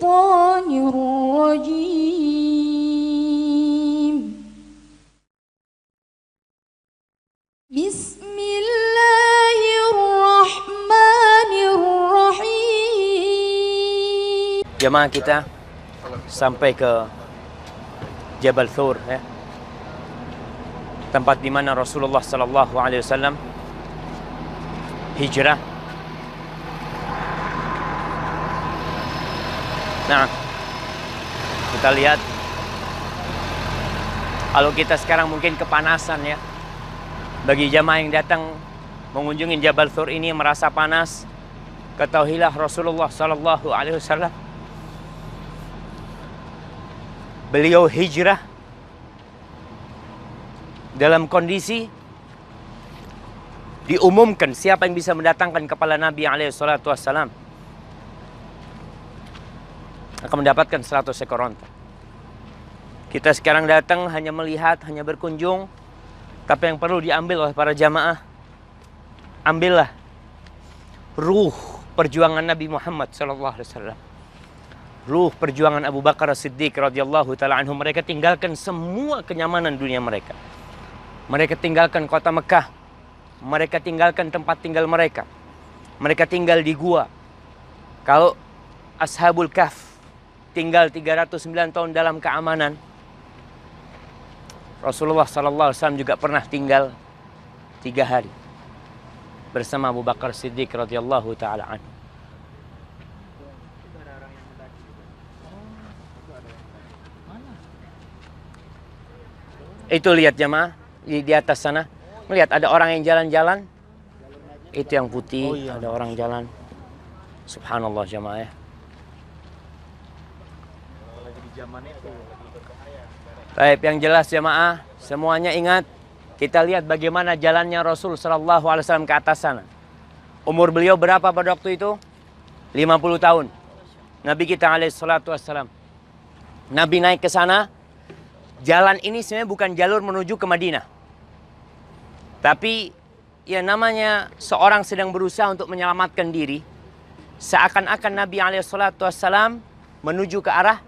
الشيطان الرجيم بسم الله الرحمن الرحيم. Jemaah kita sampai ke Jabal Thur, ya. Tempat di mana Rasulullah sallallahu alaihi wasallam hijrah. Nah, kita lihat kalau kita sekarang mungkin kepanasan, ya. Bagi jamaah yang datang mengunjungi Jabal Thur ini merasa panas, ketahuilah Rasulullah sallallahu alaihi wasallam beliau hijrah dalam kondisi diumumkan siapa yang bisa mendatangkan kepala Nabi alaihi salatu wassalam akan mendapatkan 100 ekor onta. Kita sekarang datang hanya melihat, hanya berkunjung, tapi yang perlu diambil oleh para jamaah, ambillah ruh perjuangan Nabi Muhammad sallallahu alaihi wasallam. Ruh perjuangan Abu Bakar As-Siddiq radhiyallahu taala anhu. Mereka tinggalkan semua kenyamanan dunia mereka. Mereka tinggalkan kota Mekah. Mereka tinggalkan tempat tinggal mereka. Mereka tinggal di gua. Kalau Ashabul Kahf tinggal 309 tahun dalam keamanan, Rasulullah sallallahu alaihi wasallam juga pernah tinggal 3 hari bersama Abu Bakar Siddiq radhiyallahu taala anhu. Itu lihat jemaah di atas sana, melihat ada orang yang jalan-jalan. Itu yang putih, ada orang jalan. Subhanallah jemaah, ya. Baik, yang jelas jemaah, semuanya ingat, kita lihat bagaimana jalannya Rasul sallallahu alaihi wasallam ke atas sana. Umur beliau berapa pada waktu itu? 50 tahun. Nabi kita alaihi salatu wassalam. Nabi naik ke sana. Jalan ini sebenarnya bukan jalur menuju ke Madinah. Tapi ya namanya seorang sedang berusaha untuk menyelamatkan diri. Seakan-akan Nabi SAW menuju ke arah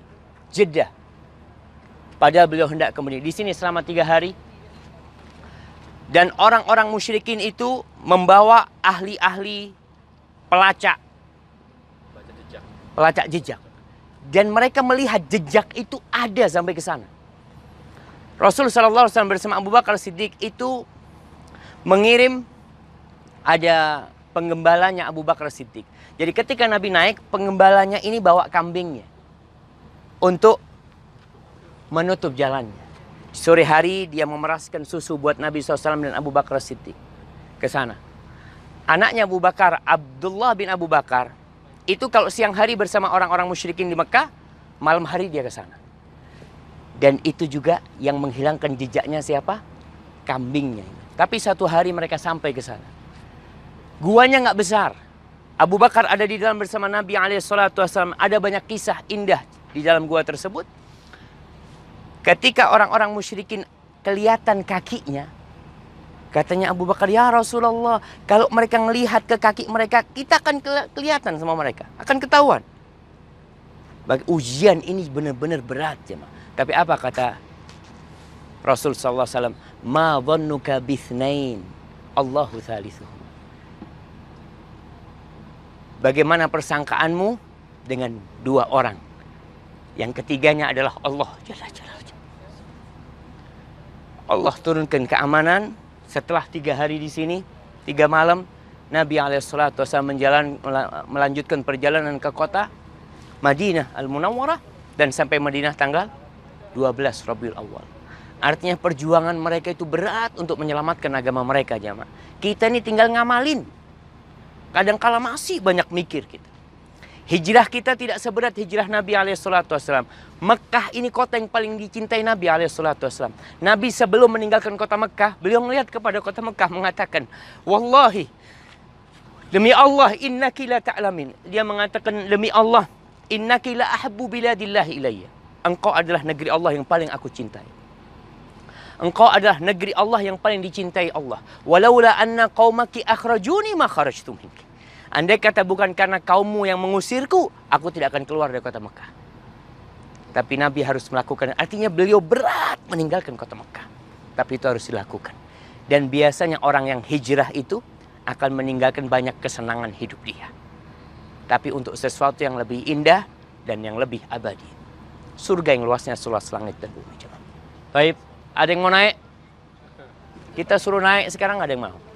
Jeddah. Padahal beliau hendak kemudian di sini selama 3 hari. Dan orang-orang musyrikin itu membawa ahli-ahli pelacak jejak. Dan mereka melihat jejak itu ada sampai ke sana. Rasul sallallahu alaihi wasallam bersama Abu Bakar Siddiq itu mengirim ada penggembalanya Abu Bakar Siddiq. Jadi ketika Nabi naik, penggembalanya ini bawa kambingnya untuk menutup jalannya. Sore hari dia memeraskan susu buat Nabi SAW dan Abu Bakar Siddiq ke sana. Anaknya Abu Bakar, Abdullah bin Abu Bakar, itu kalau siang hari bersama orang-orang musyrikin di Mekah, malam hari dia ke sana. Dan itu juga yang menghilangkan jejaknya siapa? Kambingnya. Tapi satu hari mereka sampai ke sana. Guanya nggak besar. Abu Bakar ada di dalam bersama Nabi SAW. Ada banyak kisah indah di dalam gua tersebut. Ketika orang-orang musyrikin kelihatan kakinya, katanya Abu Bakar, ya Rasulullah, kalau mereka melihat ke kaki mereka, kita akan kelihatan sama mereka. Akan ketahuan. Ujian ini benar-benar berat, jemaah. Tapi apa kata Rasul sallallahu alaihi wasallam? Ma dhannuka bithnain Allahu thalithuhum. Bagaimana persangkaanmu dengan 2 orang? Yang ketiganya adalah Allah Jalla Jalaluhu. Allah turunkan keamanan setelah 3 hari di sini, 3 malam. Nabi alaihissalatu wasallam melanjutkan perjalanan ke kota Madinah Al-Munawwarah dan sampai Madinah tanggal 12 Rabiul Awal. Artinya perjuangan mereka itu berat untuk menyelamatkan agama mereka, jamaah. Kita ini tinggal ngamalin. Kadang-kala masih banyak mikir kita. Hijrah kita tidak seberat hijrah Nabi SAW. Mekah ini kota yang paling dicintai Nabi SAW. Nabi sebelum meninggalkan kota Mekah, beliau melihat kepada kota Mekah mengatakan, Wallahi, demi Allah, innaki la ta'lamin. Dia mengatakan, demi Allah, innaki la ahabbu biladillahi ilayya. Engkau adalah negeri Allah yang paling aku cintai. Engkau adalah negeri Allah yang paling dicintai Allah. Walaula anna qaumaki akhrajuni ma kharajtu minki. andai kata bukan karena kaummu yang mengusirku, aku tidak akan keluar dari kota Mekah. Tapi Nabi harus melakukan, artinya beliau berat meninggalkan kota Mekah. Tapi itu harus dilakukan. Dan biasanya orang yang hijrah itu akan meninggalkan banyak kesenangan hidup dia. Tapi untuk sesuatu yang lebih indah dan yang lebih abadi. Surga yang luasnya seluas langit dan bumi. Baik, ada yang mau naik? Kita suruh naik sekarang, ada yang mau?